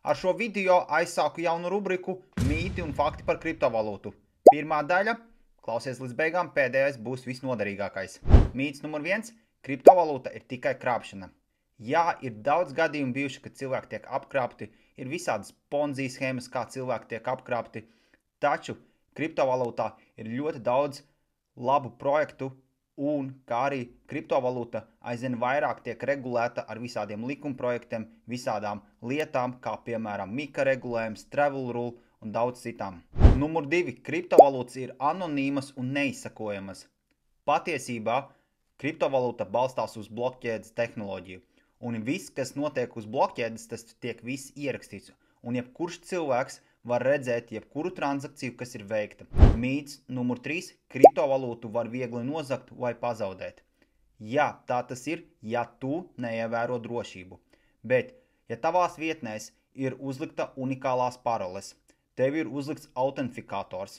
Ar šo video aizsāku jaunu rubriku Mīti un fakti par kriptovalūtu. Pirmā daļa – klausies līdz beigām, pēdējais būs visnoderīgākais. Mīts numur 1 – kriptovalūta ir tikai krāpšana. Jā, ir daudz gadījumu bijuši, kad cilvēki tiek apkrāpti, ir visādas ponzi schēmas, kā cilvēki tiek apkrāpti, taču kriptovalūtā ir ļoti daudz labu projektu, un kā arī kriptovalūta aizvien vairāk tiek regulēta ar visādiem likumprojektiem, visādām lietām, kā piemēram Mika regulējums, Travel Rule un daudz citām. Numur 2. Kriptovalūtas ir anonīmas un neizsakojamas. Patiesībā kriptovalūta balstās uz blokķēdes tehnoloģiju, un viss, kas notiek uz blokķēdes, tas tiek viss ierakstīts, un jebkurš cilvēks var redzēt jebkuru transakciju, kas ir veikta. Mīts numur 3. Kriptovalūtu var viegli nozagt vai pazaudēt. Jā, tā tas ir, ja tu neievēro drošību. Bet, ja tavās vietnēs ir uzlikta unikālās paroles, tev ir uzlikts autentifikators,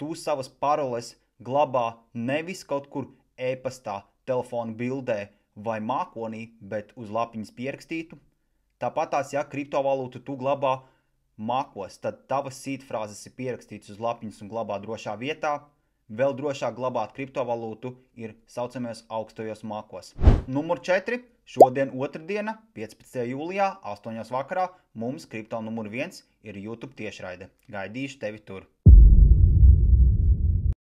tu savas paroles glabā nevis kaut kur e-pastā, telefona bildē vai mākonī, bet uz lapiņas pierakstītu. Tāpatās, ja kriptovalūtu tu glabā mākos, tad tavas sītfrāzes ir pierakstītas uz lapiņas un glabā drošā vietā. Vēl drošāk glabāt kriptovalūtu ir saucamajos augstajos mākos. Numur 4. Šodien otrdiena, 15. jūlijā, 8. vakarā, mums kripto numur 1 ir YouTube tiešraide. Gaidīšu tevi tur.